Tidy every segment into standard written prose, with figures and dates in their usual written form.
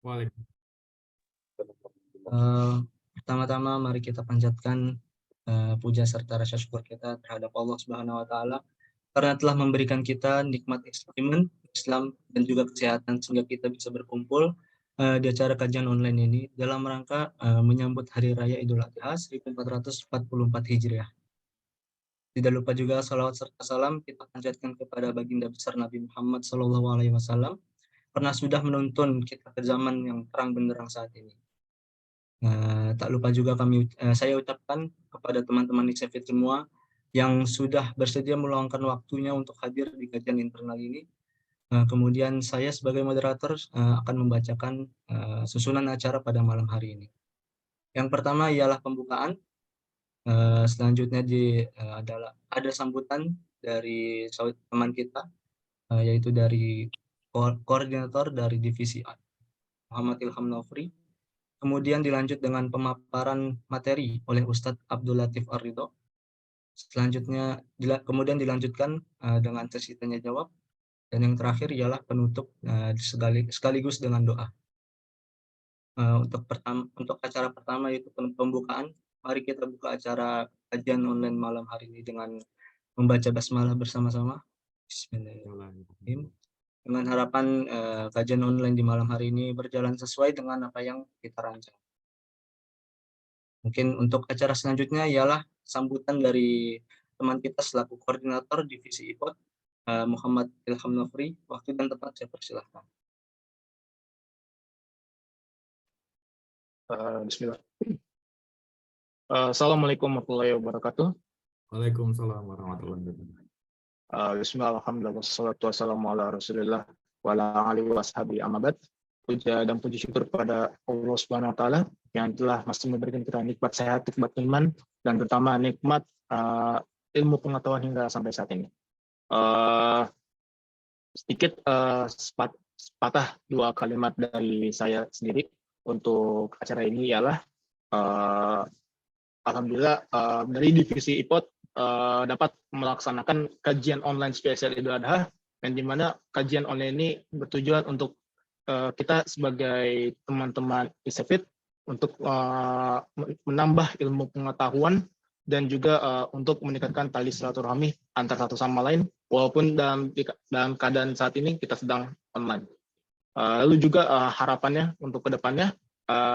Waalaikumsalam. Pertama-tama mari kita panjatkan puja serta rasa syukur kita terhadap Allah Subhanahu wa taala karena telah memberikan kita nikmat iman, Islam dan juga kesehatan sehingga kita bisa berkumpul di acara kajian online ini dalam rangka menyambut Hari Raya Idul Adha 1444 Hijriah. Tidak lupa juga salawat serta salam kita panjatkan kepada baginda besar Nabi Muhammad SAW karena sudah menuntun kita ke zaman yang terang benderang saat ini. Tak lupa juga saya ucapkan kepada teman-teman Isefit semua yang sudah bersedia meluangkan waktunya untuk hadir di kajian internal ini. Kemudian saya sebagai moderator akan membacakan susunan acara pada malam hari ini. Yang pertama ialah pembukaan. Selanjutnya ada sambutan dari teman kita, yaitu dari koordinator dari divisi A, Muhammad Ilham Nofri. Kemudian dilanjut dengan pemaparan materi oleh Ustadz Abdul Latif Ar-Ridho. Selanjutnya kemudian dilanjutkan dengan sesi tanya jawab, dan yang terakhir ialah penutup sekaligus dengan doa. Untuk acara pertama yaitu pembukaan, mari kita buka acara kajian online malam hari ini dengan membaca basmalah bersama-sama. Bismillahirrahmanirrahim. Dengan harapan kajian online di malam hari ini berjalan sesuai dengan apa yang kita rancang. Mungkin untuk acara selanjutnya ialah sambutan dari teman kita selaku koordinator divisi IPOT, Muhammad Ilham Nofri. Waktu dan tempat saya persilahkan. Bismillah. Assalamualaikum warahmatullahi wabarakatuh. Waalaikumsalam warahmatullahi wabarakatuh. Bismillah, alhamdulillah, wassalatu wassalamu ala rasulillah wa ala alihi wa ashabihi amma ba'd. Puja dan puji syukur pada Allah Subhanahu wa taala yang telah masih memberikan kita nikmat sehat, nikmat iman, dan terutama nikmat ilmu pengetahuan hingga sampai saat ini. Sedikit sepatah dua kalimat dari saya sendiri untuk acara ini ialah alhamdulillah dari divisi IPOT dapat melaksanakan kajian online spesial Idul Adha, yang dimana kajian online ini bertujuan untuk kita sebagai teman-teman Isefit untuk menambah ilmu pengetahuan dan juga untuk meningkatkan tali silaturahmi antara satu sama lain, walaupun dalam keadaan saat ini kita sedang online. Lalu juga harapannya untuk kedepannya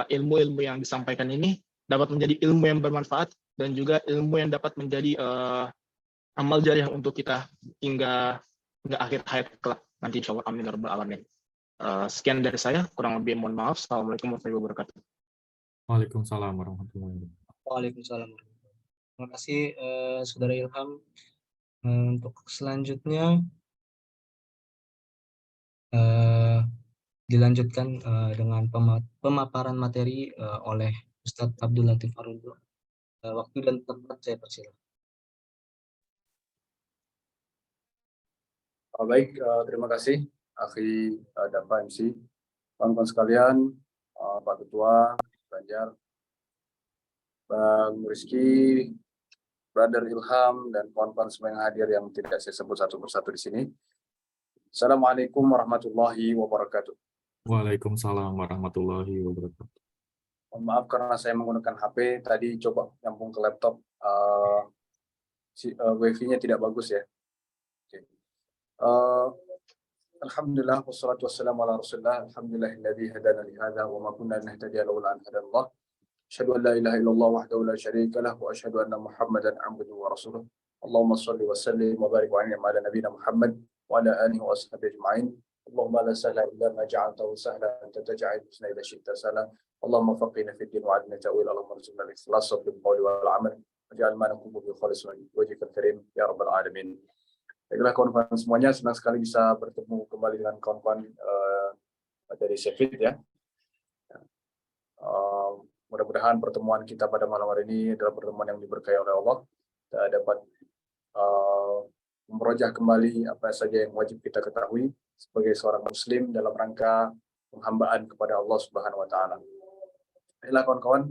ilmu-ilmu yang disampaikan ini dapat menjadi ilmu yang bermanfaat dan juga ilmu yang dapat menjadi amal jariah untuk kita hingga akhir hayat kelak nanti insyaallah, amin ya rabbal alamin. Sekian dari saya, kurang lebih mohon maaf. Assalamualaikum warahmatullahi wabarakatuh. Waalaikumsalam warahmatullahi wabarakatuh. Waalaikumsalam. Terima kasih Saudara Ilham. Untuk selanjutnya dilanjutkan dengan pemaparan materi oleh Ustadz Abdul Latif Ar-Ridho. Waktu dan tempat saya persilakan. Baik, terima kasih Akhi dan Pak MC. Kawan-kawan sekalian, Pak Ketua, Banjar, Bang Rizky, Brother Ilham, dan kawan-kawan semua yang hadir yang tidak saya sebut satu persatu di sini. Assalamualaikum warahmatullahi wabarakatuh. Waalaikumsalam warahmatullahi wabarakatuh. Mohon maaf karena saya menggunakan HP, tadi coba nyambung ke laptop, wifi-nya tidak bagus ya. Okay. Alhamdulillah, wassalatu wassalamu ala rasulillah, alhamdulillahilladzi hadana li hadza wa ma kunna nahtadiya laula an hadallah. Asyhadu an la ilaha illallah wahdahu la syarika lah wa asyhadu anna Muhammadan abduhu wa rasuluh. Allahumma shalli wa sallim wa barik wa an'im ala nabiyyina Muhammad wa ala alihi wa ashabihi ajma'in. Allahumma la sahla illa ma ja'altahu sahlan anta taj'alul husna idza syi'ta sahlan. Allahumma faqihna fid din wa 'allimna ta'wil. Allahumma arzuqna al-ikhlas fil qawli wal 'amal waj'al ma naqulu bi khalisin wajhikal karim ya rabbal alamin. Baiklah kawan-kawan semuanya, senang sekali bisa bertemu kembali dengan kawan-kawan dari Isefit ya. Mudah-mudahan pertemuan kita pada malam hari ini adalah pertemuan yang diberkahi oleh Allah. Kita dapat merojah kembali apa saja yang wajib kita ketahui sebagai seorang muslim dalam rangka penghambaan kepada Allah Subhanahu wa taala. Baiklah kawan-kawan,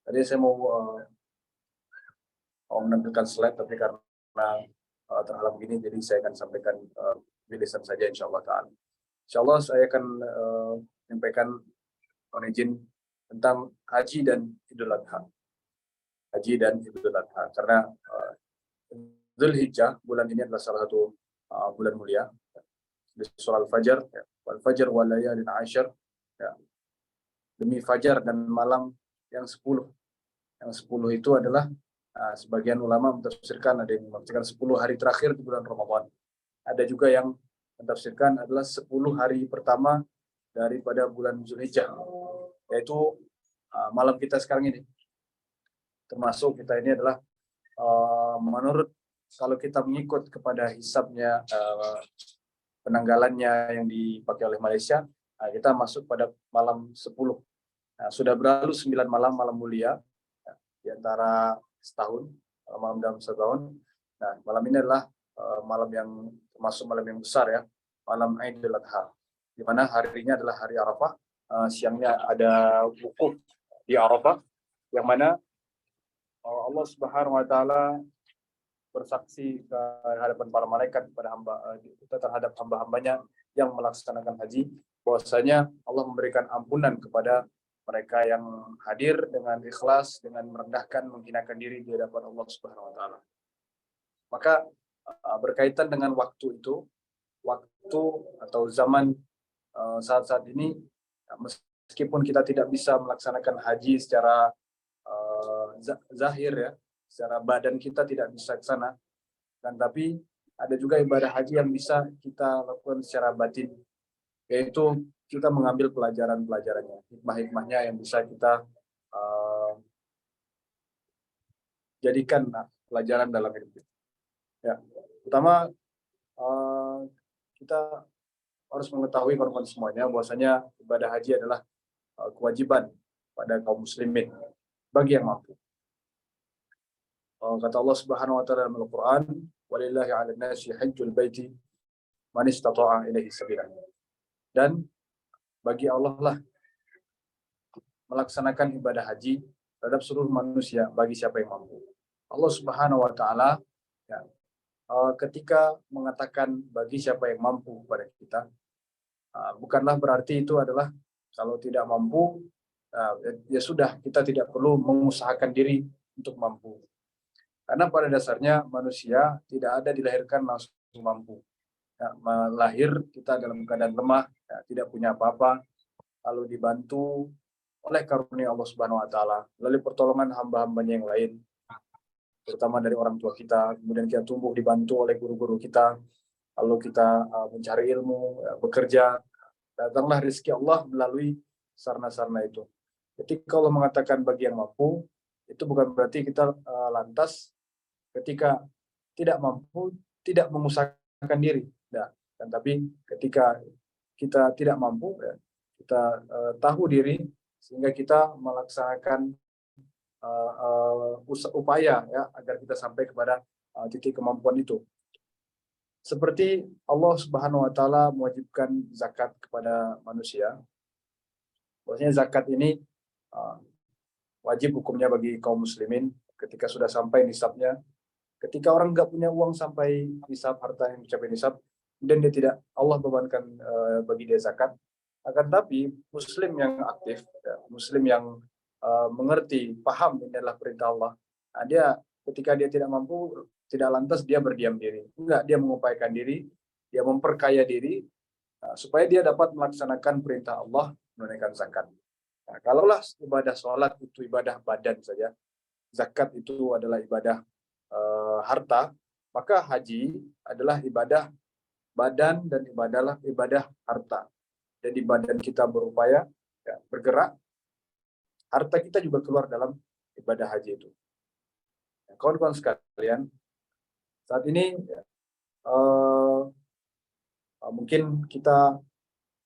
tadi saya mau menampilkan slide, tapi karena terhalang gini, jadi saya akan sampaikan tulisan saja insyaallah ta'ala. Insyaallah saya akan menyampaikan mohon izin tentang haji dan Idul Adha. Haji dan Idul Adha karena Dzulhijjah bulan ini adalah salah satu bulan mulia. Di surah Al-Fajr, ya, wal fajr wal layalin ashar, ya, demi fajar dan malam yang 10. Yang 10 itu adalah sebagian ulama mentafsirkan, ada yang mentafsirkan 10 hari terakhir di bulan Ramadan. Ada juga yang mentafsirkan adalah 10 hari pertama daripada bulan Dzulhijjah, yaitu malam kita sekarang ini. Termasuk kita ini adalah menurut kalau kita mengikut kepada hisabnya penanggalannya yang dipakai oleh Malaysia, kita masuk pada malam 10. Sudah berlalu 9 malam mulia di antara setahun, malam dalam setahun. Nah, malam ini adalah malam yang termasuk malam yang besar ya, malam Idul Adha, di mana harinya adalah hari Arafah, siangnya ada wukuf di Arafah, yang mana Allah Subhanahu wa taala bersaksi ke hadapan para malaikat terhadap hamba-hambanya yang melaksanakan haji, bahwasanya Allah memberikan ampunan kepada mereka yang hadir dengan ikhlas, dengan merendahkan, menghinakan diri di hadapan Allah Subhanahu wa taala. Maka berkaitan dengan waktu itu, waktu atau zaman saat-saat ini, meskipun kita tidak bisa melaksanakan haji secara zahir ya, secara badan kita tidak bisa ke sana, dan tapi ada juga ibadah haji yang bisa kita lakukan secara batin, yaitu kita mengambil pelajaran-pelajarannya, hikmah-hikmahnya yang bisa kita jadikan pelajaran dalam hidup. Ya, pertama kita harus mengetahui kawan-kawan semuanya bahwasanya ibadah haji adalah kewajiban pada kaum muslimin bagi yang mampu. Kata Allah Subhanahu wa taala dalam Al-Qur'an, "Walillahi 'alan nasi hajjul baiti man istata'a ilaihi sabila." Dan bagi Allah lah melaksanakan ibadah haji terhadap seluruh manusia bagi siapa yang mampu. Allah Subhanahu wa taala ya, ketika mengatakan bagi siapa yang mampu kepada kita, bukanlah berarti itu adalah kalau tidak mampu ya sudah, kita tidak perlu mengusahakan diri untuk mampu. Karena pada dasarnya manusia tidak ada dilahirkan langsung mampu. Ya, lahir kita dalam keadaan lemah, ya, tidak punya apa-apa, lalu dibantu oleh karunia Allah Subhanahu wa taala, melalui pertolongan hamba-hambanya yang lain, terutama dari orang tua kita, kemudian kita tumbuh dibantu oleh guru-guru kita, lalu kita mencari ilmu, bekerja, datanglah rezeki Allah melalui sarana-sarana itu. Ketika Allah mengatakan bagi yang mampu, itu bukan berarti kita lantas ketika tidak mampu tidak mengusahakan diri, nah, dan tapi ketika kita tidak mampu, ya, kita tahu diri sehingga kita melaksanakan upaya ya agar kita sampai kepada titik kemampuan itu. Seperti Allah Subhanahu wa taala mewajibkan zakat kepada manusia. Bahwasanya zakat ini wajib hukumnya bagi kaum muslimin ketika sudah sampai nisabnya. Ketika orang nggak punya uang sampai nisab, harta yang mencapai nisab, kemudian dia tidak, Allah bebankan bagi dia zakat. Akan tapi muslim yang aktif, ya, muslim yang mengerti, paham ini adalah perintah Allah. Nah, dia ketika dia tidak mampu, tidak lantas dia berdiam diri. Enggak, dia mengupayakan diri, dia memperkaya diri supaya dia dapat melaksanakan perintah Allah menunaikan zakat. Nah, kalaulah ibadah sholat itu ibadah badan saja, zakat itu adalah ibadah harta, maka haji adalah ibadah badan dan ibadah harta. Jadi badan kita berupaya ya, bergerak, harta kita juga keluar dalam ibadah haji itu. Ya, kawan-kawan sekalian, saat ini mungkin kita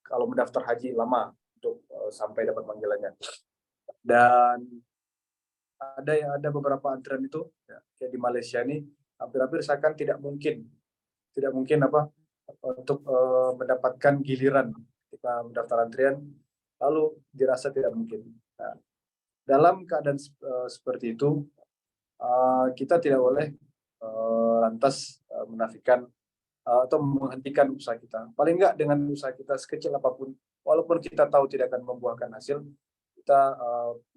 kalau mendaftar haji lama untuk sampai dapat panggilannya, dan ada beberapa antrian itu ya, kayak di Malaysia ini hampir-hampir seakan tidak mungkin untuk mendapatkan giliran ketika mendaftar antrian, lalu dirasa tidak mungkin. Nah, dalam keadaan seperti itu kita tidak boleh lantas menafikan atau menghentikan usaha kita. Paling enggak dengan usaha kita sekecil apapun, walaupun kita tahu tidak akan membuahkan hasil, kita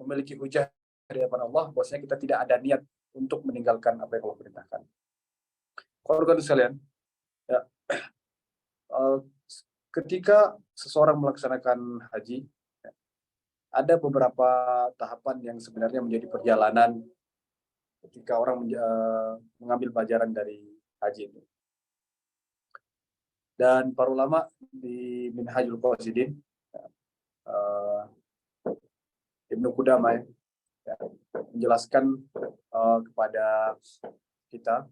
memiliki hujah di hadapan Allah bahwasanya kita tidak ada niat untuk meninggalkan apa yang Allah perintahkan. Keluarga sekalian, ya, ketika seseorang melaksanakan haji, ya, ada beberapa tahapan yang sebenarnya menjadi perjalanan ketika orang mengambil pelajaran dari haji itu. Dan para ulama di Minhajul Qasidin, Ibnu Qudamah, ya, menjelaskan kepada kita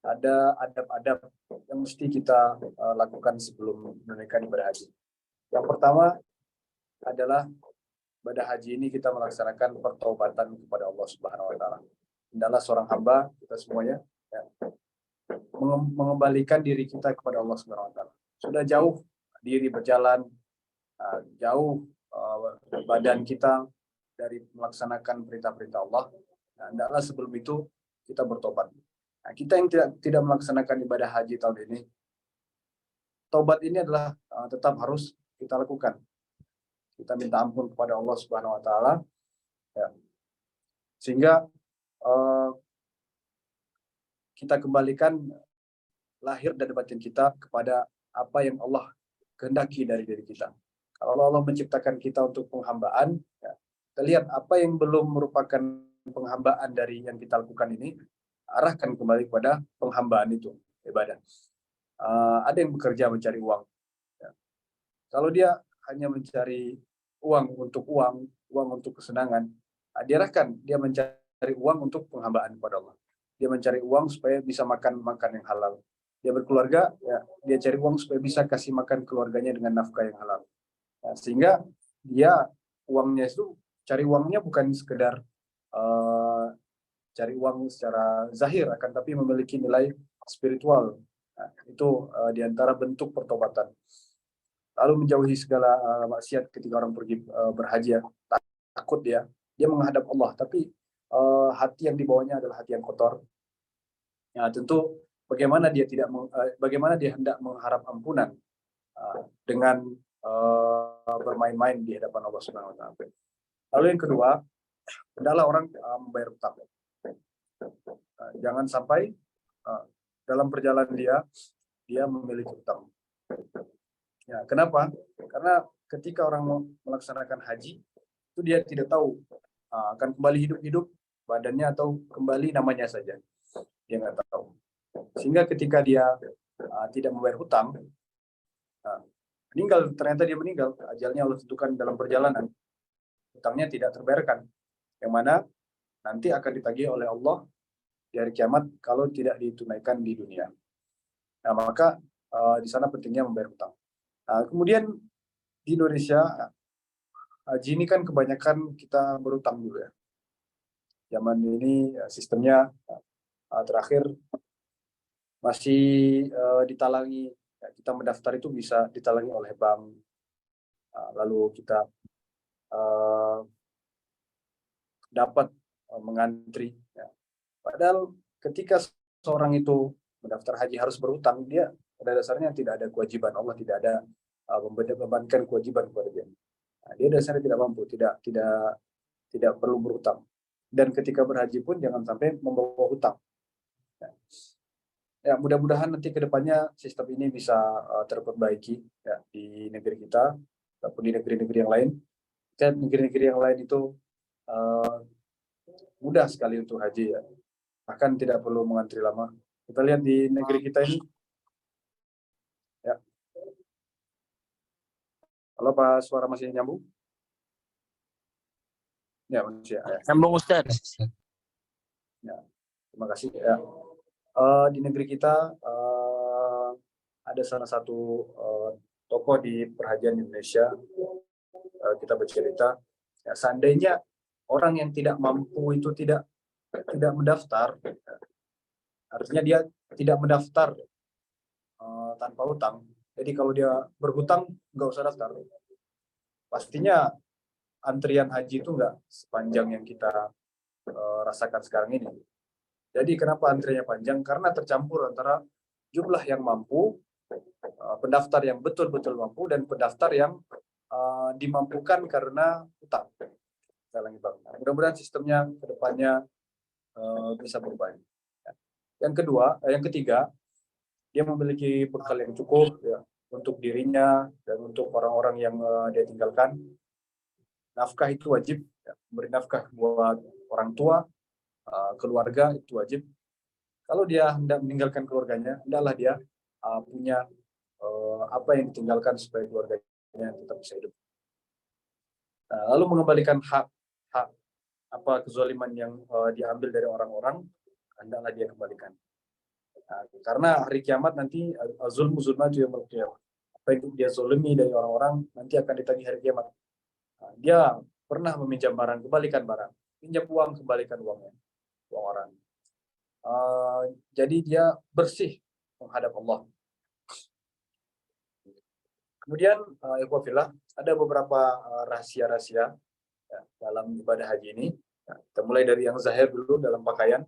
ada adab-adab yang mesti kita lakukan sebelum menunaikan ibadah haji. Yang pertama adalah ibadah haji ini kita melaksanakan pertaubatan kepada Allah Subhanahu wa taala. Hendaklah seorang hamba kita semuanya, ya, mengembalikan diri kita kepada Allah Subhanahu wa taala. Sudah jauh diri berjalan, jauh badan kita dari melaksanakan perintah-perintah Allah. Nah, hendaklah sebelum itu kita bertobat. Nah, kita yang tidak melaksanakan ibadah haji tahun ini, taubat ini adalah tetap harus kita lakukan. Kita minta ampun kepada Allah Subhanahu wa taala, ya. Sehingga kita kembalikan lahir dan batin kita kepada apa yang Allah kehendaki dari diri kita. Kalau Allah menciptakan kita untuk penghambaan, ya, kita lihat apa yang belum merupakan penghambaan dari yang kita lakukan ini, arahkan kembali kepada penghambaan itu, ibadah. Ada yang bekerja mencari uang. Ya. Kalau dia hanya mencari uang untuk kesenangan, diarahkan dia mencari uang untuk penghambaan kepada Allah. Dia mencari uang supaya bisa makan yang halal. Dia berkeluarga, ya, dia cari uang supaya bisa kasih makan keluarganya dengan nafkah yang halal. Ya, sehingga dia uangnya itu, cari uangnya bukan sekedar cari uang secara zahir, akan tapi memiliki nilai spiritual. Nah, itu diantara bentuk pertobatan. Lalu menjauhi segala maksiat ketika orang pergi berhaji, ya. Takut dia menghadap Allah, tapi hati yang dibawanya adalah hati yang kotor. Ya, tentu bagaimana dia hendak mengharap ampunan dengan bermain-main di hadapan Allah Subhanahu wa taala. Lalu yang kedua, hendaklah orang membayar utang. Jangan sampai dalam perjalanan dia memiliki utang. Ya, kenapa? Karena ketika orang melaksanakan haji, itu dia tidak tahu akan kembali hidup badannya atau kembali namanya saja. Dia nggak tahu. Sehingga ketika dia tidak membayar hutang, ternyata dia meninggal, ajalnya Allah tentukan dalam perjalanan, hutangnya tidak terbayarkan, yang mana nanti akan ditagih oleh Allah di hari kiamat kalau tidak ditunaikan di dunia. Nah, maka di sana pentingnya membayar hutang. Kemudian di Indonesia, haji ini kan kebanyakan kita berutang dulu, ya. Zaman ini sistemnya terakhir masih ditalangi. Ya, kita mendaftar itu bisa ditalangi oleh bank. Lalu kita dapat mengantri. Ya. Padahal ketika seorang itu mendaftar haji harus berhutang, dia pada dasarnya tidak ada kewajiban. Allah tidak ada membebankan kewajiban kepada dia. Nah, dia dasarnya tidak mampu, tidak perlu berhutang. Dan ketika berhaji pun jangan sampai membawa hutang. Ya, mudah-mudahan nanti ke depannya sistem ini bisa terperbaiki, ya, di negeri kita ataupun di negeri-negeri yang lain. Dan negeri-negeri yang lain itu mudah sekali untuk haji, ya. Bahkan tidak perlu mengantri lama. Kita lihat di negeri kita ini. Ya. Halo Pak, suara masih nyambung? Ya, masih. Ya. Sambung Ustaz. Ya, terima kasih. Ya. Di negeri kita ada salah satu tokoh di perhajian Indonesia, kita bercerita, ya, seandainya orang yang tidak mampu itu tidak mendaftar, artinya dia tidak mendaftar tanpa hutang. Jadi kalau dia berhutang nggak usah daftar. Pastinya antrian haji itu nggak sepanjang yang kita rasakan sekarang ini. Jadi kenapa antrinya panjang? Karena tercampur antara jumlah yang mampu, pendaftar yang betul-betul mampu, dan pendaftar yang dimampukan karena utang. Mudah-mudahan sistemnya ke depannya bisa berubah. Yang ketiga, dia memiliki bekal yang cukup ya, untuk dirinya dan untuk orang-orang yang dia tinggalkan. Nafkah itu wajib, ya. Memberi nafkah buat orang tua, keluarga itu wajib. Kalau dia hendak meninggalkan keluarganya, hendaklah dia punya apa yang ditinggalkan supaya keluarganya tetap bisa hidup. Nah, lalu mengembalikan hak apa kezaliman yang diambil dari orang-orang, hendaklah dia kembalikan. Nah, karena hari kiamat nanti zulmu zulmatu yaumil qiyamah. Apa yang dia zalimi dari orang-orang nanti akan ditagih hari kiamat. Nah, dia pernah meminjam barang, kembalikan barang. Pinjam uang, kembalikan uangnya, uang orang. Jadi dia bersih menghadap Allah. Kemudian, ikhwafillah, ada beberapa rahasia-rahasia ya, dalam ibadah haji ini. Ya, kita mulai dari yang zahir dulu dalam pakaian.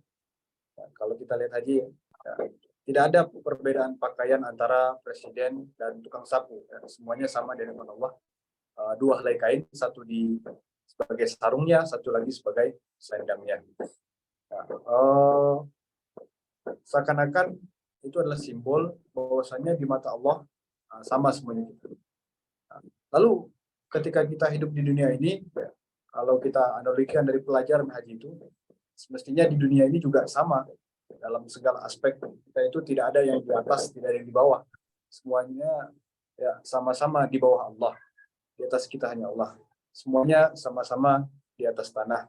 Ya, kalau kita lihat haji, ya, tidak ada perbedaan pakaian antara presiden dan tukang sapu. Ya, semuanya sama di hadapan Allah. Dua helai kain, satu sebagai sarungnya, satu lagi sebagai selendangnya. Nah, seakan-akan itu adalah simbol bahwasanya di mata Allah sama semuanya itu. Lalu ketika kita hidup di dunia ini, ya, kalau kita analogikan dari pelajaran haji itu, semestinya di dunia ini juga sama dalam segala aspek. Kita itu tidak ada yang di atas, tidak ada yang di bawah. Semuanya ya sama-sama di bawah Allah. Di atas kita hanya Allah. Semuanya sama-sama di atas tanah.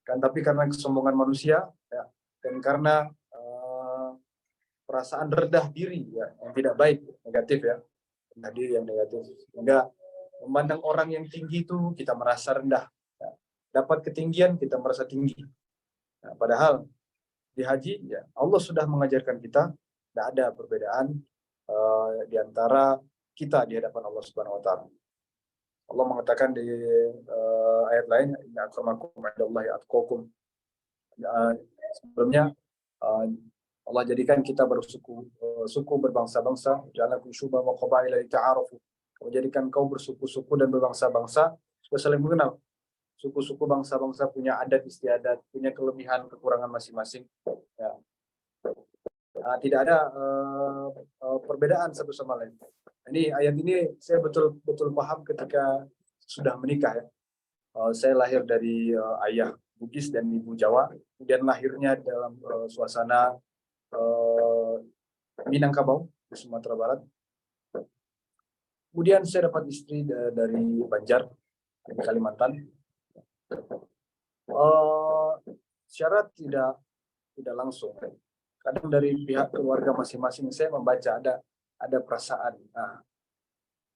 Kan tapi karena kesombongan manusia, ya, dan karena perasaan rendah diri ya, yang tidak baik, negatif ya, rendah diri yang negatif, sehingga memandang orang yang tinggi itu kita merasa rendah, ya. Dapat ketinggian kita merasa tinggi. Nah, padahal di haji ya Allah sudah mengajarkan kita tidak ada perbedaan di antara kita di hadapan Allah Subhanahu Wa Taala. Allah mengatakan di ayat lain, Inna akramakum indallahi atqakum. Sebelumnya Allah jadikan kita suku berbangsa-bangsa, ja'alakum syu'uban wa qabaila lita'arafu. Allah jadikan kau bersuku-suku dan berbangsa-bangsa supaya saling mengenal. Suku-suku bangsa-bangsa punya adat istiadat, punya kelebihan kekurangan masing-masing. Ya. Tidak ada perbedaan satu sama lain. Ini ayat ini saya betul-betul paham ketika sudah menikah ya. Saya lahir dari ayah Bugis dan ibu Jawa, kemudian lahirnya dalam suasana Minangkabau di Sumatera Barat. Kemudian saya dapat istri dari Banjar di Kalimantan. Syarat tidak langsung. Kadang dari pihak keluarga masing-masing saya membaca ada perasaan,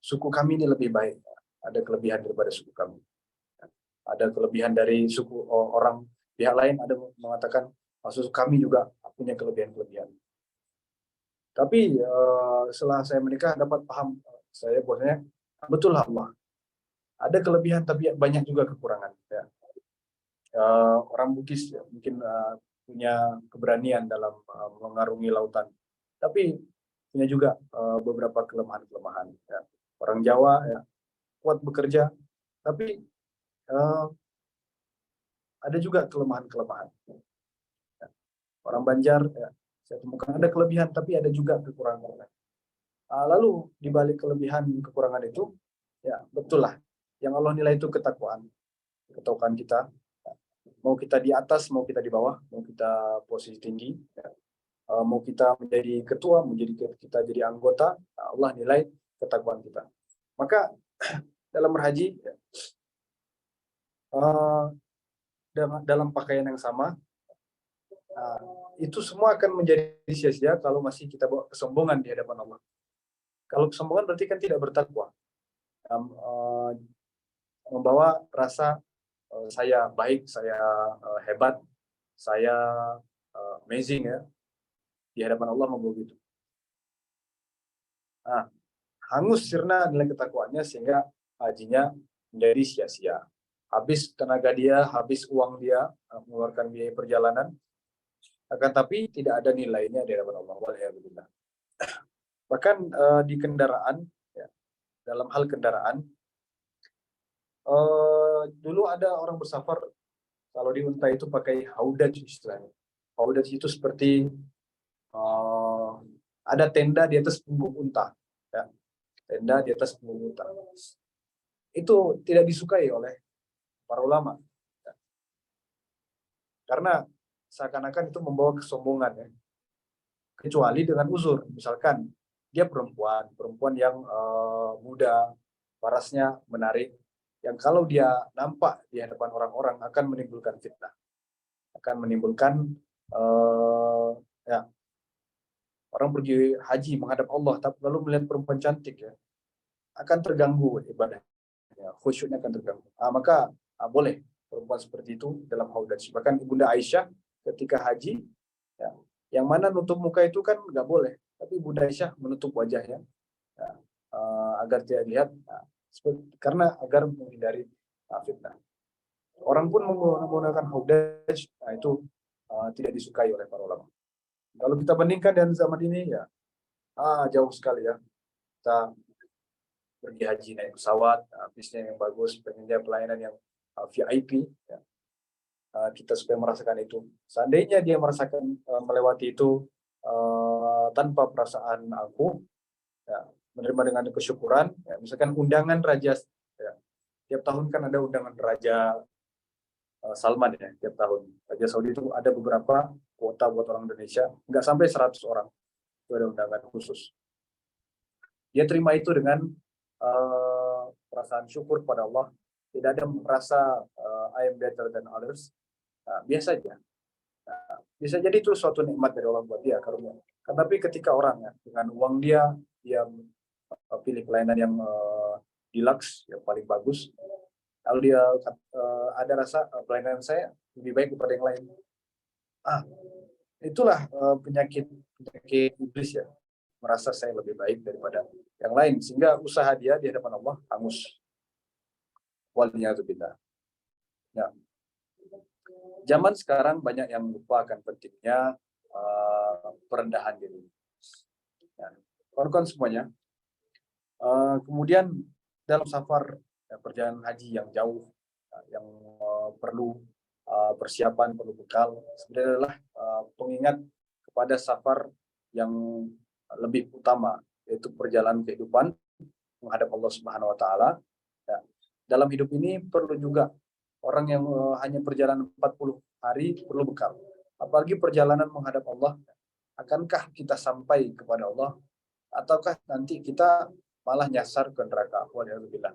suku kami ini lebih baik, ada kelebihan daripada suku kami. Ada kelebihan dari suku orang pihak lain, ada mengatakan suku kami juga punya kelebihan-kelebihan. Tapi setelah saya menikah dapat paham saya bahwasanya betul Allah. Ada kelebihan tapi banyak juga kekurangan. Ya. Orang Bugis ya, mungkin punya keberanian dalam mengarungi lautan, tapi punya juga beberapa kelemahan-kelemahan. Ya. Orang Jawa ya, kuat bekerja, tapi ada juga kelemahan-kelemahan. Ya. Orang Banjar ya, saya temukan ada kelebihan tapi ada juga kekurangan. Lalu di balik kelebihan kekurangan itu, ya betul lah. Yang Allah nilai itu ketakwaan kita. Mau kita di atas, mau kita di bawah, mau kita posisi tinggi, ya. Mau kita menjadi ketua, mau kita jadi anggota, Allah nilai ketakwaan kita. Maka dalam berhaji, ya, dalam pakaian yang sama, itu semua akan menjadi sia-sia kalau masih kita bawa kesombongan di hadapan Allah. Kalau kesombongan berarti kan tidak bertakwa. Membawa rasa saya baik, saya hebat, saya amazing ya. Di hadapan Allah membawa gitu. Hangus sirna nilai ketakwaannya sehingga hajinya menjadi sia-sia. Habis tenaga dia, habis uang dia, mengeluarkan biaya perjalanan. akan tapi tidak ada nilainya di hadapan Allah. Walhamdulillah. Bahkan di kendaraan, ya, dalam hal kendaraan, dulu ada orang bersafar kalau di unta itu pakai haudaj istilahnya. Haudaj itu seperti ada tenda di atas punggung unta, ya. Tenda di atas punggung unta. Itu tidak disukai oleh para ulama, ya. Karena seakan-akan itu membawa kesombongan, ya. Kecuali dengan uzur, misalkan dia perempuan yang muda, parasnya menarik, yang kalau dia nampak di hadapan orang-orang akan menimbulkan fitnah, akan menimbulkan ya, orang pergi haji menghadap Allah tapi lalu melihat perempuan cantik, ya, akan terganggu ibadahnya, khusyuknya akan terganggu. Maka boleh perempuan seperti itu dalam haudaj. Bahkan Ibunda Aisyah ketika haji, ya, yang mana nutup muka itu kan nggak boleh, tapi Ibunda Aisyah menutup wajahnya, ya, agar tidak dilihat, karena agar menghindari fitnah. Orang pun menggunakan haudaj, itu tidak disukai oleh para ulama. Kalau kita bandingkan dengan zaman ini, ya jauh sekali, ya. Kita pergi haji naik pesawat, bisnya yang bagus, pengennya pelayanan yang VIP, ya. Kita supaya merasakan itu. Seandainya dia merasakan melewati itu tanpa perasaan aku, ya, menerima dengan kesyukuran, ya, misalkan undangan raja, ya, tiap tahun kan ada undangan raja Salman, ya, tiap tahun Raja Saudi itu ada beberapa kuota buat orang Indonesia, nggak sampai 100 orang, itu ada undangan khusus. Dia terima itu dengan perasaan syukur pada Allah, tidak ada merasa I am better than others, biasa aja. Bisa jadi itu suatu nikmat dari Allah buat dia, karunia. Tapi ketika orang, ya, dengan uang dia pilih pelayanan yang deluxe, yang paling bagus, lalu dia ada rasa pelayanan saya lebih baik daripada yang lain. Itulah penyakit iblis, ya, merasa saya lebih baik daripada yang lain, sehingga usaha dia di hadapan Allah hangus. Waliyadzubillah. Ya. Zaman sekarang banyak yang lupa akan pentingnya perendahan diri. Ya. Kawan-kawan semuanya. Kemudian dalam safar, ya, perjalanan haji yang jauh, yang perlu persiapan, perlu bekal, sebenarnya adalah pengingat kepada safar yang lebih utama, yaitu perjalanan kehidupan menghadap Allah Subhanahu Wa Taala. Ya. Dalam hidup ini perlu juga orang yang hanya perjalanan 40 hari perlu bekal. Apalagi perjalanan menghadap Allah, akankah kita sampai kepada Allah, ataukah nanti kita malah nyasar ke neraka? Walhamdulillah.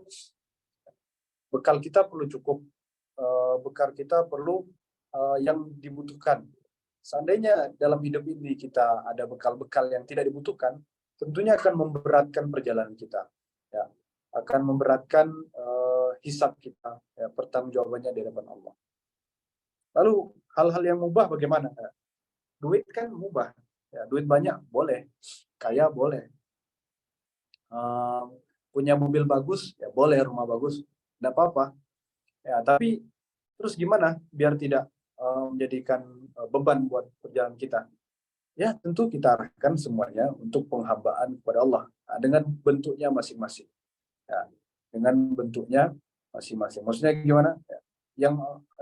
Bekal kita perlu cukup, bekal kita perlu yang dibutuhkan. Seandainya dalam hidup ini kita ada bekal-bekal yang tidak dibutuhkan, tentunya akan memberatkan perjalanan kita, ya, akan memberatkan hisab kita, ya, pertanggungjawabannya di hadapan Allah. Lalu hal-hal yang mubah bagaimana? Duit kan mubah, ya, duit banyak boleh, kaya boleh, punya mobil bagus, ya boleh, rumah bagus, tidak apa-apa. Ya, tapi terus gimana biar tidak menjadikan beban buat perjalanan kita? Ya, tentu kita arahkan semuanya untuk penghambaan kepada Allah, dengan bentuknya masing-masing. Ya, dengan bentuknya masing-masing. Maksudnya gimana? Ya,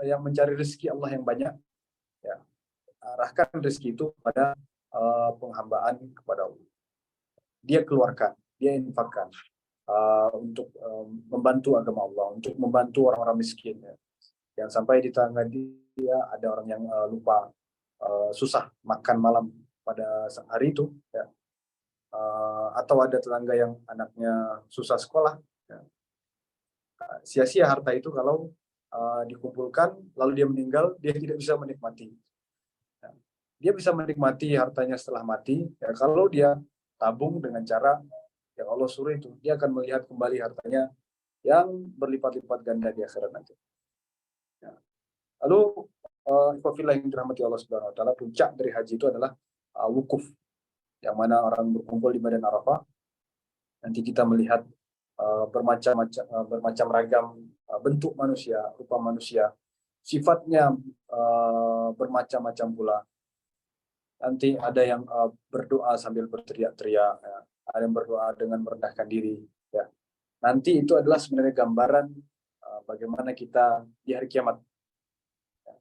yang mencari rezeki Allah yang banyak, ya, arahkan rezeki itu pada penghambaan kepada Allah. Dia keluarkan, dia infakkan untuk membantu agama Allah, untuk membantu orang-orang miskin, ya. Yang sampai di tangga dia ada orang yang lupa susah makan malam pada hari itu, ya. Atau ada tetangga yang anaknya susah sekolah, ya. Sia-sia harta itu kalau dikumpulkan lalu dia meninggal, dia tidak bisa menikmati. Ya. Dia bisa menikmati hartanya setelah mati, ya, kalau dia tabung dengan cara yang Allah suruh itu, dia akan melihat kembali hartanya yang berlipat-lipat ganda di akhirat nanti. Ya. Lalu ikhwafillah yang dirahmati Allah Subhanahu Wa Taala, puncak dari haji itu adalah wukuf, yang mana orang berkumpul di Medan Arafah. Nanti kita melihat bermacam ragam bentuk manusia, rupa manusia, sifatnya bermacam-macam pula. nanti ada yang berdoa sambil berteriak-teriak, ya. Ada yang berdoa dengan merendahkan diri. Ya. Nanti itu adalah sebenarnya gambaran bagaimana kita di hari kiamat. Ya.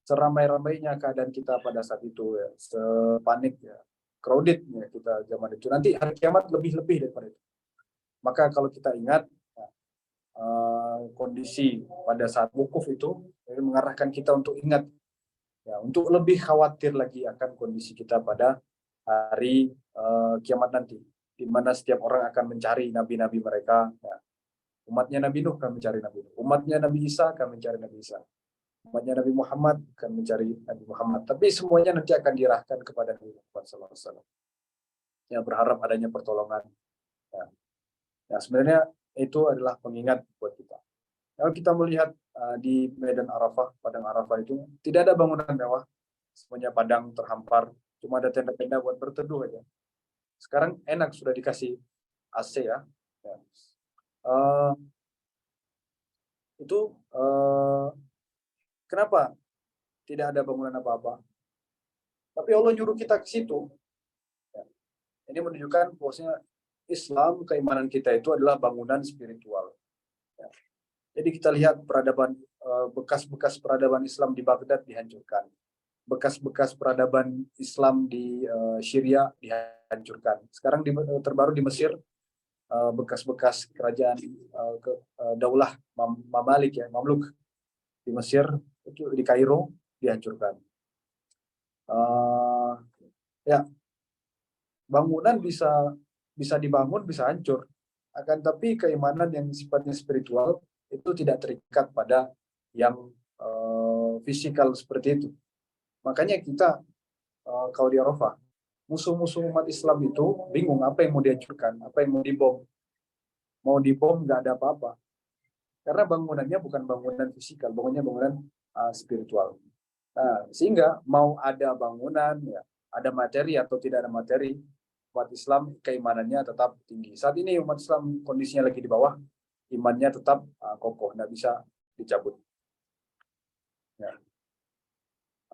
Seramai-ramainya keadaan kita pada saat itu, ya. Sepanik, ya. Crowded ya kita zaman itu. Nanti hari kiamat lebih-lebih daripada itu. Maka kalau kita ingat kondisi pada saat wukuf itu mengarahkan kita untuk ingat, ya, untuk lebih khawatir lagi akan kondisi kita pada hari kiamat nanti, di mana setiap orang akan mencari nabi-nabi mereka. Ya. Umatnya Nabi Nuh akan mencari Nabi Nuh, umatnya Nabi Isa akan mencari Nabi Isa, umatnya Nabi Muhammad akan mencari Nabi Muhammad. Tapi semuanya nanti akan dirahkan kepada Nabi Muhammad SAW. Ya, berharap adanya pertolongan. Ya. Ya, sebenarnya itu adalah pengingat buat kita. Kalau kita melihat di Medan Arafah, Padang Arafah itu tidak ada bangunan mewah, semuanya padang terhampar, cuma ada tenda-tenda buat berteduh aja. Sekarang enak sudah dikasih AC ya. Ya. Itu kenapa tidak ada bangunan apa-apa? Tapi Allah nyuruh kita ke situ. Ya. Ini menunjukkan bahwasanya Islam, keimanan kita itu adalah bangunan spiritual. Ya. Jadi kita lihat peradaban, bekas-bekas peradaban Islam di Baghdad dihancurkan, bekas-bekas peradaban Islam di Syria dihancurkan. Sekarang terbaru di Mesir, bekas-bekas kerajaan Daulah Mamalik, ya, Mamluk di Mesir, itu di Kairo dihancurkan. Ya, bangunan bisa dibangun, bisa hancur. Akan tapi keimanan yang sifatnya spiritual itu tidak terikat pada yang fisikal seperti itu. Makanya kita kalau di Arafah, musuh-musuh umat Islam itu bingung apa yang mau dihancurkan, apa yang mau dibom. Mau dibom nggak ada apa-apa. Karena bangunannya bukan bangunan fisikal, bangunan spiritual. Nah, sehingga mau ada bangunan, ya, ada materi atau tidak ada materi, umat Islam keimanannya tetap tinggi. Saat ini umat Islam kondisinya lagi di bawah, imannya tetap kokoh, nggak bisa dicabut. Ya.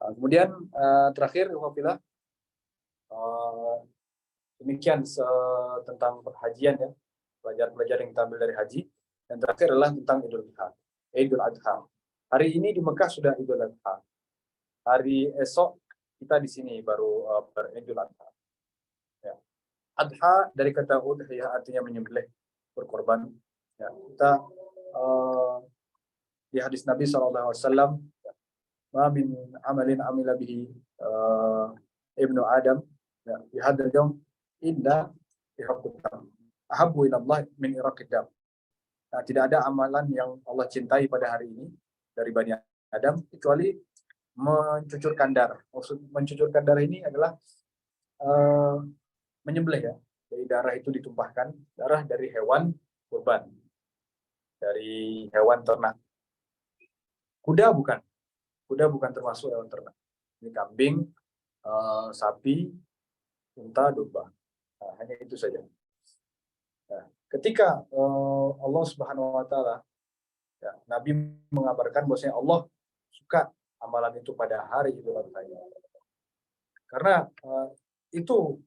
Kemudian terakhir, wafilah, demikian tentang perhajian, ya, pelajaran-pelajaran yang kita ambil dari haji. Dan terakhir adalah tentang Idul Adha. Hari ini di Mekah sudah Idul Adha. Hari esok kita di sini baru Idul Adha. Ya. Adha dari kata udhiyah artinya menyembelih, berkorban. Ya, kita di hadis Nabi SAW, ma min amalin amila bihi ibnu Adam, ya, di hadzal yaum illa ahabbu ila Allah min iraqid dam. Nah, tidak ada amalan yang Allah cintai pada hari ini dari Bani Adam kecuali mencucurkan darah. Maksud mencucurkan darah ini adalah menyembelih, ya. Jadi darah itu ditumpahkan, darah dari hewan kurban, dari hewan ternak. Kuda bukan termasuk hewan ternak. Ini kambing, sapi, unta, domba. Nah, hanya itu saja. Nah, ketika Allah Subhanahu Wa Taala, ya, Nabi mengabarkan bahwasanya Allah suka amalan itu pada hari Idul Adha. Karena itu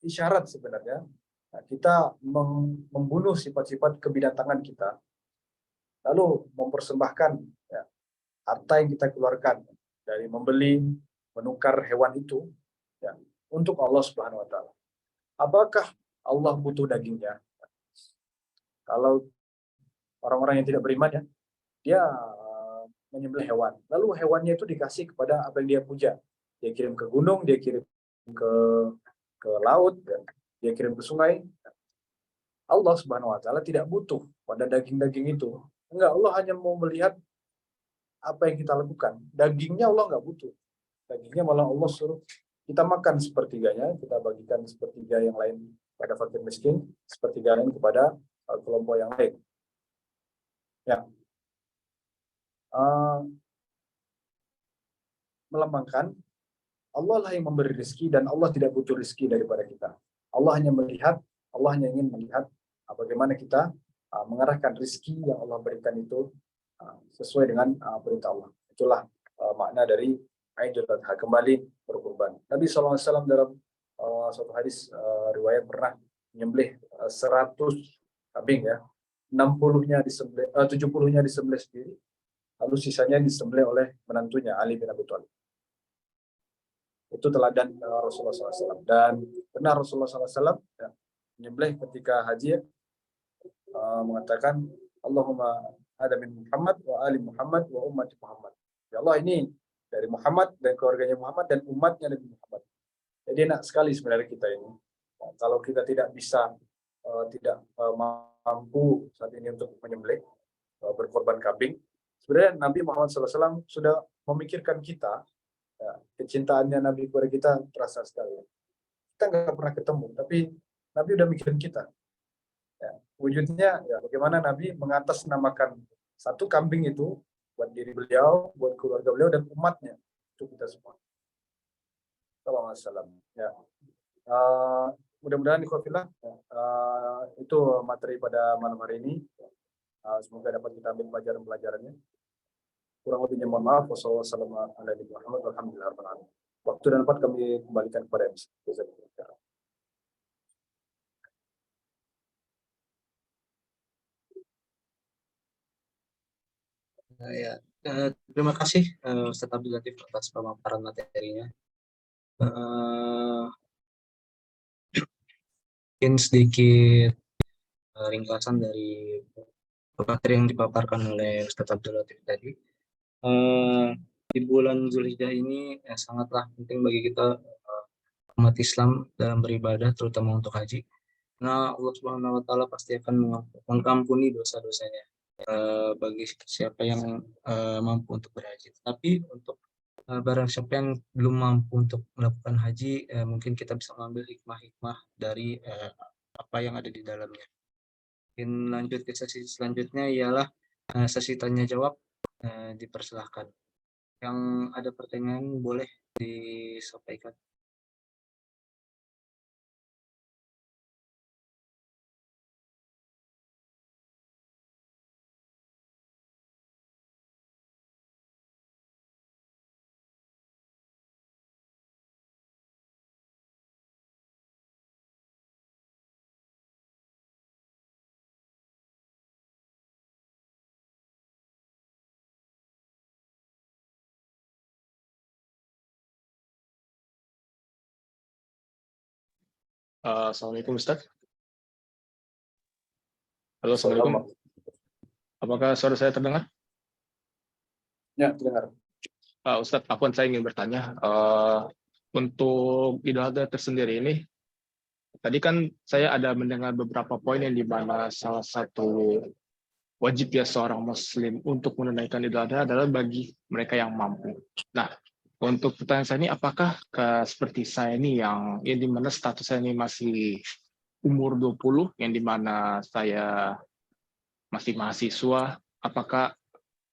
isyarat sebenarnya, nah, kita membunuh sifat-sifat kebinatangan kita, lalu mempersembahkan, ya, harta yang kita keluarkan dari membeli, menukar hewan itu, ya, untuk Allah Subhanahu Wa Taala. Apakah Allah butuh dagingnya? Kalau orang-orang yang tidak beriman, ya, dia menyembelih hewan, lalu hewannya itu dikasih kepada apa yang dia puja. Dia kirim ke gunung, dia kirim ke laut, ya, dia kirim ke sungai. Allah Subhanahu Wa Taala tidak butuh pada daging-daging itu. Enggak, Allah hanya mau melihat apa yang kita lakukan. Dagingnya Allah nggak butuh. Dagingnya malah Allah suruh kita makan sepertiganya, kita bagikan sepertiga yang lain pada fakir miskin, sepertiga lain kepada kelompok yang lain. Ya. Melambangkan Allah lah yang memberi rezeki dan Allah tidak butuh rezeki daripada kita. Allah hanya ingin melihat bagaimana kita mengarahkan rezeki yang Allah berikan itu sesuai dengan perintah Allah. Itulah makna dari Idul Adha, kembali berkurban. Nabi SAW dalam suatu hadis riwayat pernah menyembelih 100 kambing ya. 60-nya disembelih, 70-nya disembelih sendiri, lalu sisanya disembelih oleh menantunya Ali bin Abi Thalib. Itu teladan Rasulullah SAW. Dan benar Rasulullah SAW ya, menyembelih ketika haji mengatakan Allahumma ada min Muhammad wa ali Muhammad wa ummati Muhammad. Ya Allah, ini dari Muhammad dan keluarganya Muhammad dan umatnya Nabi Muhammad. Jadi enak sekali sebenarnya kita ini. Nah, kalau kita tidak bisa tidak mampu saat ini untuk menyembelih berkorban kambing, sebenarnya Nabi Muhammad SAW sudah memikirkan kita. Ya, kecintaannya Nabi kepada kita terasa sekali. Kita nggak pernah ketemu, tapi Nabi udah mikirin kita. Ya, wujudnya ya bagaimana Nabi mengatasnamakan satu kambing itu buat diri beliau, buat keluarga beliau dan umatnya, untuk kita semua. Sallallahu alaihi wasallam. Ya. Mudah-mudahan ikhwafillah itu materi pada malam hari ini. Semoga dapat kita ambil pelajaran-pelajarannya. Kurang lebihnya mohon maaf. Wassalamualaikum warahmatullahi wabarakatuh. Waktu dan tempat kami kembalikan kepada MC. Terima kasih Ustaz Abdul Latif atas pemaparan materinya. Mungkin sedikit ringkasan dari materi yang dipaparkan oleh Ustaz Abdul Latif tadi. Di bulan Zulhijjah ini sangatlah penting bagi kita umat Islam dalam beribadah, terutama untuk haji. Nah, Allah Subhanahu wa Ta'ala pasti akan mengampuni dosa-dosanya bagi siapa yang mampu untuk berhaji. Tapi untuk barang siapa yang belum mampu untuk melakukan haji, mungkin kita bisa mengambil hikmah-hikmah dari apa yang ada di dalamnya. Mungkin lanjut ke sesi selanjutnya ialah sesi tanya jawab. Dipersilahkan. Yang ada pertanyaan boleh disampaikan. Assalamualaikum Ustaz. Halo, Assalamualaikum. Apakah suara saya terdengar? Ya, terdengar. Ustaz, Afwan, saya ingin bertanya. Untuk Idul Adha tersendiri ini, tadi kan saya ada mendengar beberapa poin yang dimana salah satu wajib ya seorang Muslim untuk menunaikan Idul Adha adalah bagi mereka yang mampu. Nah, untuk pertanyaan saya ini, apakah seperti saya ini yang dimana status saya ini masih umur 20, yang dimana saya masih mahasiswa, apakah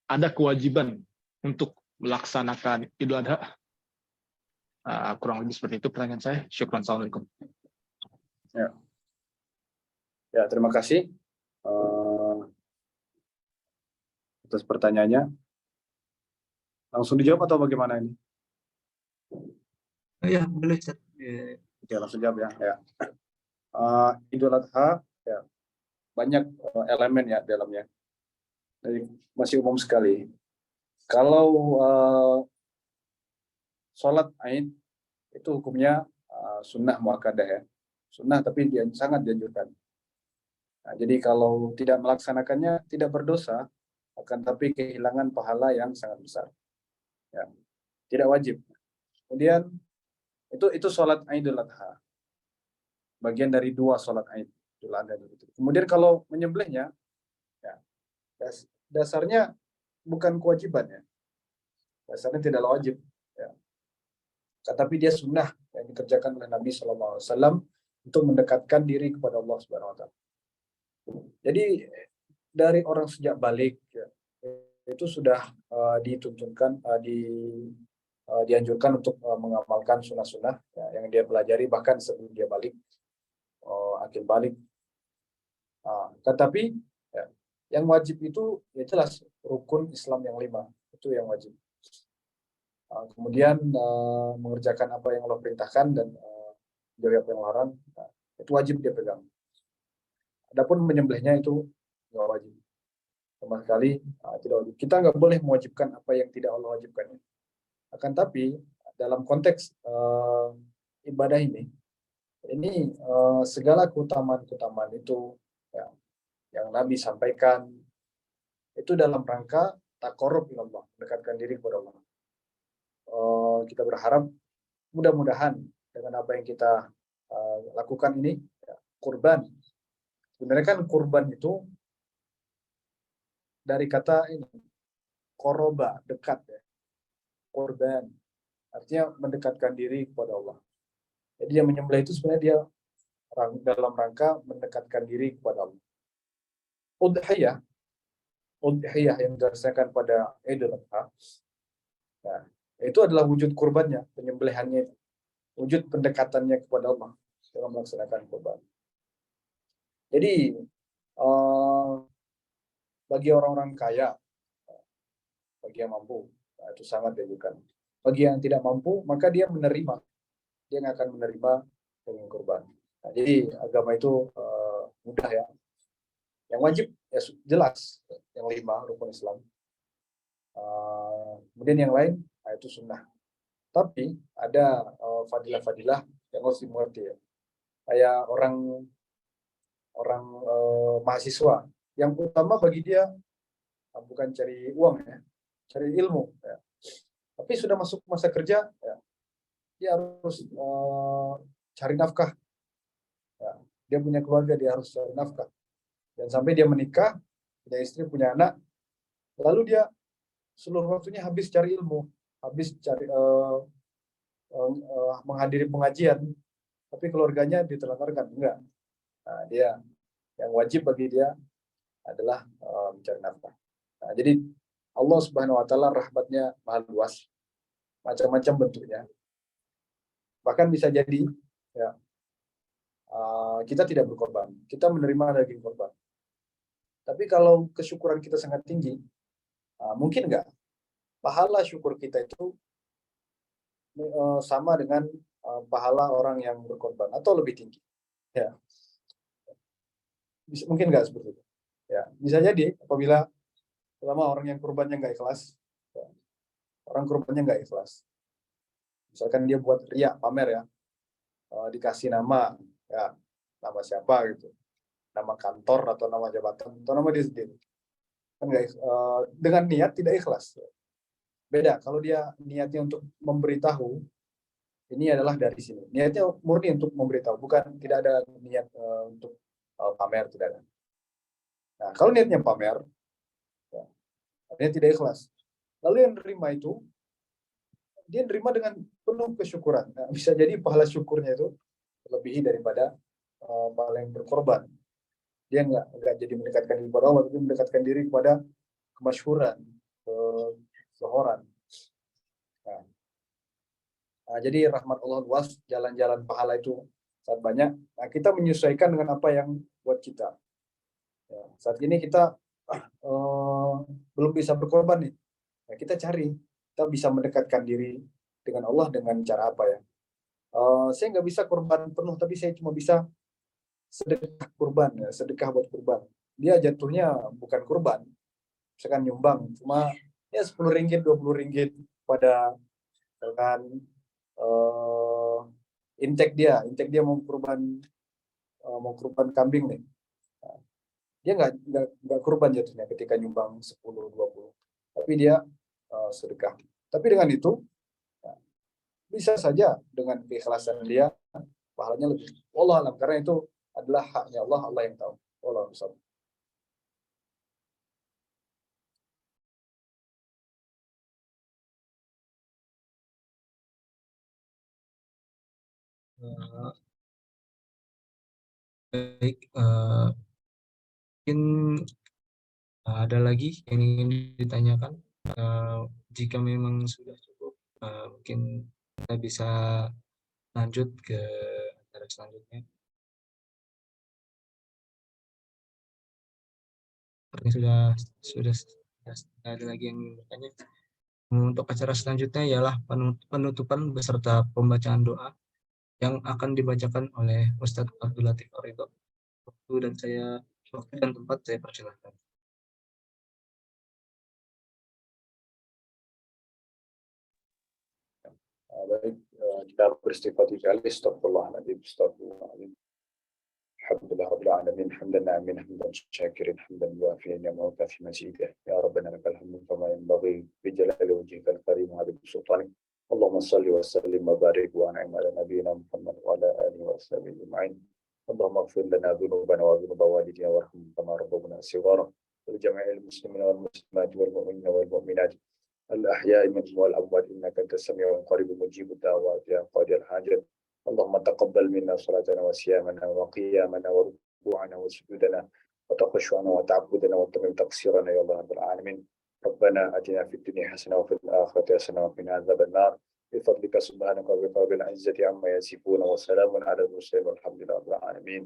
ada kewajiban untuk melaksanakan Idul Adha? Kurang lebih seperti itu pertanyaan saya. Syukran. Assalamualaikum. Ya, terima kasih atas pertanyaannya. Langsung dijawab atau bagaimana ini? Ya, boleh. Ya, langsung jawab ya. Idul Adha ya, banyak elemen ya dalamnya. Jadi masih umum sekali. Kalau sholat Aid itu hukumnya sunnah muakkadah ya. Sunnah tapi dia sangat dianjurkan. Nah, jadi kalau tidak melaksanakannya tidak berdosa, akan tapi kehilangan pahala yang sangat besar. Ya, tidak wajib. Kemudian itu sholat Idul Adha. Bagian dari dua sholat Idul Adha. Kemudian kalau menyembelihnya, ya, dasarnya bukan kewajiban ya. Dasarnya tidaklah wajib. Ya. Tetapi dia sunnah yang dikerjakan oleh Nabi SAW untuk mendekatkan diri kepada Allah Subhanahu Wa Taala. Jadi dari orang sejak balik ya, itu sudah dituntunkan, dianjurkan untuk mengamalkan sunnah-sunnah ya, yang dia pelajari bahkan sebelum dia balik, akhir balik. Tetapi ya, yang wajib itu ya jelas rukun Islam yang 5 itu yang wajib. Kemudian mengerjakan apa yang Allah perintahkan dan menjauhi apa yang larang, itu wajib dia pegang. Adapun menyembelihnya itu nggak wajib sama sekali, tidak wajib. Kita nggak boleh mewajibkan apa yang tidak Allah wajibkan. Akan tapi dalam konteks ibadah ini segala keutamaan itu ya, yang Nabi sampaikan itu dalam rangka taqarrub ila Allah, mendekatkan diri kepada Allah. Kita berharap mudah-mudahan dengan apa yang kita lakukan ini, ya, kurban. Sebenarnya kan kurban itu dari kata ini, koroba, dekat ya. Kurban, artinya mendekatkan diri kepada Allah. Jadi yang menyembelih itu sebenarnya dia dalam rangka mendekatkan diri kepada Allah. Udhiyah yang didasarkan pada Idul Adha. Nah, itu adalah wujud kurbannya, penyembelihannya, wujud pendekatannya kepada Allah dalam melaksanakan kurban. Jadi bagi orang-orang kaya, bagi yang mampu, itu sangat dianjurkan. Bagi yang tidak mampu, maka dia akan menerima dengan kurban. Nah, jadi agama itu mudah ya. Yang wajib ya jelas, yang 5 rukun Islam. Kemudian yang lain itu sunnah. Tapi ada fadilah-fadilah yang harus dimengerti ya. Kayak orang mahasiswa, yang utama bagi dia bukan cari uang ya, cari ilmu ya. Tapi sudah masuk masa kerja ya, dia harus cari nafkah ya. Dia punya keluarga, dia harus cari nafkah, dan sampai dia menikah, punya istri, punya anak, lalu dia seluruh waktunya habis cari ilmu, habis cari menghadiri pengajian, tapi keluarganya ditelantarkan, enggak. Nah, dia yang wajib bagi dia adalah mencari nafkah. Nah, jadi Allah Subhanahu wa taala rahmatnya maha luas, macam-macam bentuknya. Bahkan bisa jadi ya, kita tidak berkorban, kita menerima daging korban. Tapi kalau kesyukuran kita sangat tinggi, mungkin nggak pahala syukur kita itu sama dengan pahala orang yang berkorban atau lebih tinggi. Ya, mungkin nggak seperti itu. Ya, bisa jadi apabila pertama orang yang kurbannya nggak ikhlas, ya, orang kurbannya nggak ikhlas. Misalkan dia buat riak, pamer ya, dikasih nama, ya nama siapa gitu, nama kantor atau nama jabatan atau nama dia sendiri, kan dengan niat tidak ikhlas. Beda kalau dia niatnya untuk memberitahu, ini adalah dari sini. Niatnya murni untuk memberitahu, bukan tidak ada niat untuk pamer, tidak ada. Nah, kalau niatnya pamer, ya, artinya tidak ikhlas. Lalu yang nerima itu, dia nerima dengan penuh kesyukuran. Nah, bisa jadi pahala syukurnya itu melebihi daripada pahala yang berkorban. Dia nggak jadi mendekatkan diri kepada Allah, tapi mendekatkan diri kepada kemasyhuran, kesohoran. Nah, jadi rahmat Allah luas, jalan-jalan pahala itu sangat banyak. Nah, kita menyesuaikan dengan apa yang buat kita. Ya, saat ini kita belum bisa berkorban nih. Nah, kita cari, kita bisa mendekatkan diri dengan Allah dengan cara apa ya? Saya nggak bisa korban penuh, tapi saya cuma bisa sedekah kurban, ya, sedekah buat kurban. Dia jatuhnya bukan kurban, misalkan nyumbang, cuma ya 10 ringgit, 20 ringgit pada dengan intake dia mau kurban kambing nih. Nah, dia nggak kurban jatuhnya ketika nyumbang 10, 20, tapi dia sedekah. Tapi dengan itu ya, bisa saja dengan keikhlasan dia pahalanya lebih. Allah alam, karena itu adalah haknya Allah, Allah yang tahu. Allah alam. Baik, mungkin ada lagi yang ingin ditanyakan. Jika memang sudah cukup, mungkin kita bisa lanjut ke acara selanjutnya. Sepertinya sudah ada lagi yang ingin bertanya. Untuk acara selanjutnya ialah penutupan beserta pembacaan doa yang akan dibacakan oleh Ustadz Abdul Latif Ridho. Waktu dan tempat saya persilahkan. Baik, kita beristighfar tiga kali. Astagfirullahaladzim, astagfirullahaladzim. Alhamdulillah Rabbil Alamin, hamdan na'min, hamdan syakirin, hamdan yuafi ni'amahu wa kafi mazidah. Ya Rabbana lakal hamdu kama yanbaghi bi jalali wajhikal karim wa bi sultanik. Allahumma salli wa sallim wa barik wa an'im ala nabiyyina Muhammad wa ala alihi wa sahbihi ajma'in. Allahumma ighfir lana dhunubana wa dhunuba walidina warhamhum kama rabbawna shighara. Wa jami'il muslimina wal muslimat wal mu'minina wal mu'minat الأحياء منهم والأموات إنك أنت السميع القريب مجيب الدعوات يا قاضي الحاجات. اللهم تقبل منا صلاتنا وصيامنا وقيامنا وركوعنا وسجودنا وتخشعنا وتعبدنا وتمم تقصيرنا يا الله رب العالمين. ربنا آتنا في الدنيا حسنة وفي الآخرة حسنة وقنا عذاب النار بفضلك سبحانك وبفضل العزة عما يصفون وسلام على المرسلين والحمد لله رب العالمين.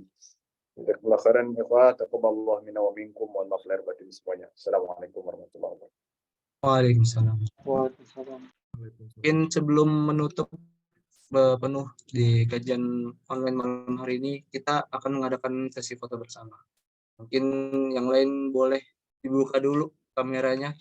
Jazakumullah khairan ikhwah, taqabbalallahu minna wa minkum wa maaf lahir batin semuanya. Assalamualaikum warahmatullahi wabarakatuh. Waalaikumsalam. Waalaikumsalam. Mungkin sebelum menutup penuh di kajian online malam hari ini, kita akan mengadakan sesi foto bersama. Mungkin yang lain boleh dibuka dulu kameranya.